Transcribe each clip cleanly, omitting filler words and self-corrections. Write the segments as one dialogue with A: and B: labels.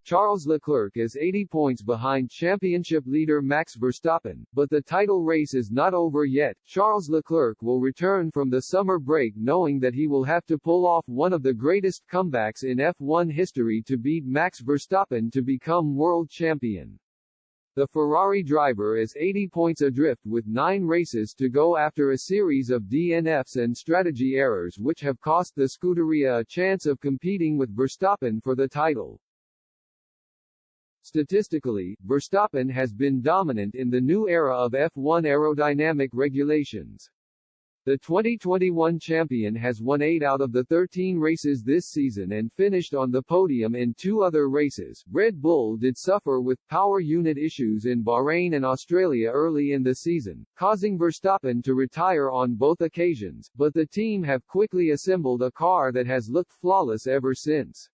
A: Charles Leclerc is 80 points behind championship leader Max Verstappen, but the title race is not over yet. Charles Leclerc will return from the summer break knowing that he will have to pull off one of the greatest comebacks in F1 history to beat Max Verstappen to become world champion. The Ferrari driver is 80 points adrift with 9 races to go after a series of DNFs and strategy errors which have cost the Scuderia a chance of competing with Verstappen for the title. Statistically, Verstappen has been dominant in the new era of F1 aerodynamic regulations. The 2021 champion has won 8 out of the 13 races this season and finished on the podium in 2 other races. Red Bull did suffer with power unit issues in Bahrain and Australia early in the season, causing Verstappen to retire on both occasions, but the team have quickly assembled a car that has looked flawless ever since.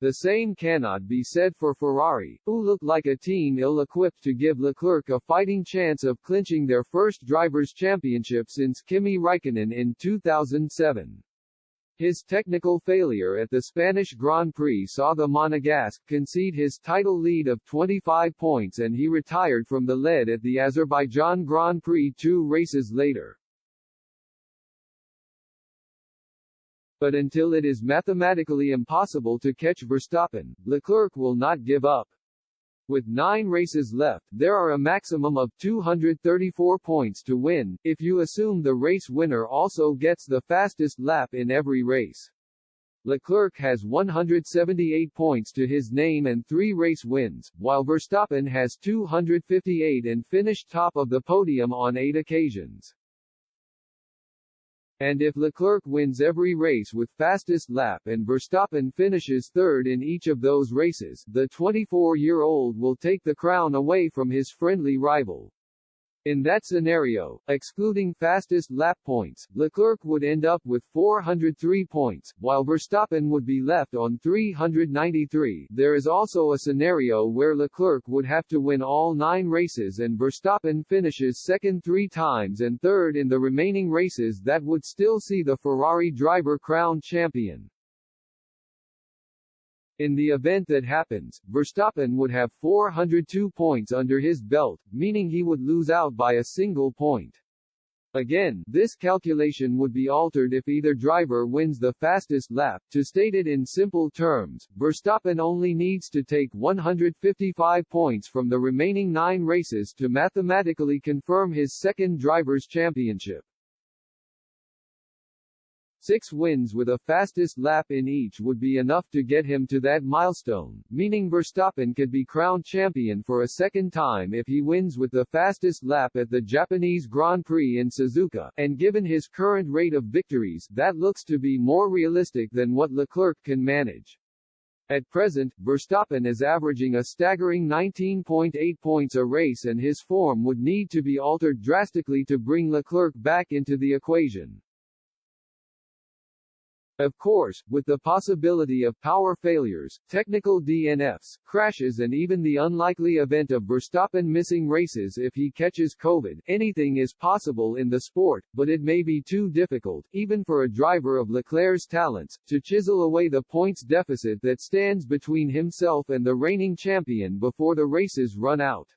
A: The same cannot be said for Ferrari, who look like a team ill-equipped to give Leclerc a fighting chance of clinching their first Drivers' Championship since Kimi Räikkönen in 2007. His technical failure at the Spanish Grand Prix saw the Monegasque concede his title lead of 25 points and he retired from the lead at the Azerbaijan Grand Prix 2 races later. But until it is mathematically impossible to catch Verstappen, Leclerc will not give up. With 9 races left, there are a maximum of 234 points to win, if you assume the race winner also gets the fastest lap in every race. Leclerc has 178 points to his name and 3 race wins, while Verstappen has 258 and finished top of the podium on 8 occasions. And if Leclerc wins every race with fastest lap and Verstappen finishes third in each of those races, the 24-year-old will take the crown away from his friendly rival. In that scenario, excluding fastest lap points, Leclerc would end up with 403 points, while Verstappen would be left on 393. There is also a scenario where Leclerc would have to win all 9 races and Verstappen finishes second 3 times and third in the remaining races. That would still see the Ferrari driver crowned champion. In the event that happens, Verstappen would have 402 points under his belt, meaning he would lose out by a single point. Again, this calculation would be altered if either driver wins the fastest lap. To state it in simple terms, Verstappen only needs to take 155 points from the remaining 9 races to mathematically confirm his second Drivers' Championship. 6 wins with a fastest lap in each would be enough to get him to that milestone, meaning Verstappen could be crowned champion for a second time if he wins with the fastest lap at the Japanese Grand Prix in Suzuka, and given his current rate of victories, that looks to be more realistic than what Leclerc can manage. At present, Verstappen is averaging a staggering 19.8 points a race and his form would need to be altered drastically to bring Leclerc back into the equation. Of course, with the possibility of power failures, technical DNFs, crashes and even the unlikely event of Verstappen missing races if he catches COVID, anything is possible in the sport, but it may be too difficult, even for a driver of Leclerc's talents, to chisel away the points deficit that stands between himself and the reigning champion before the races run out.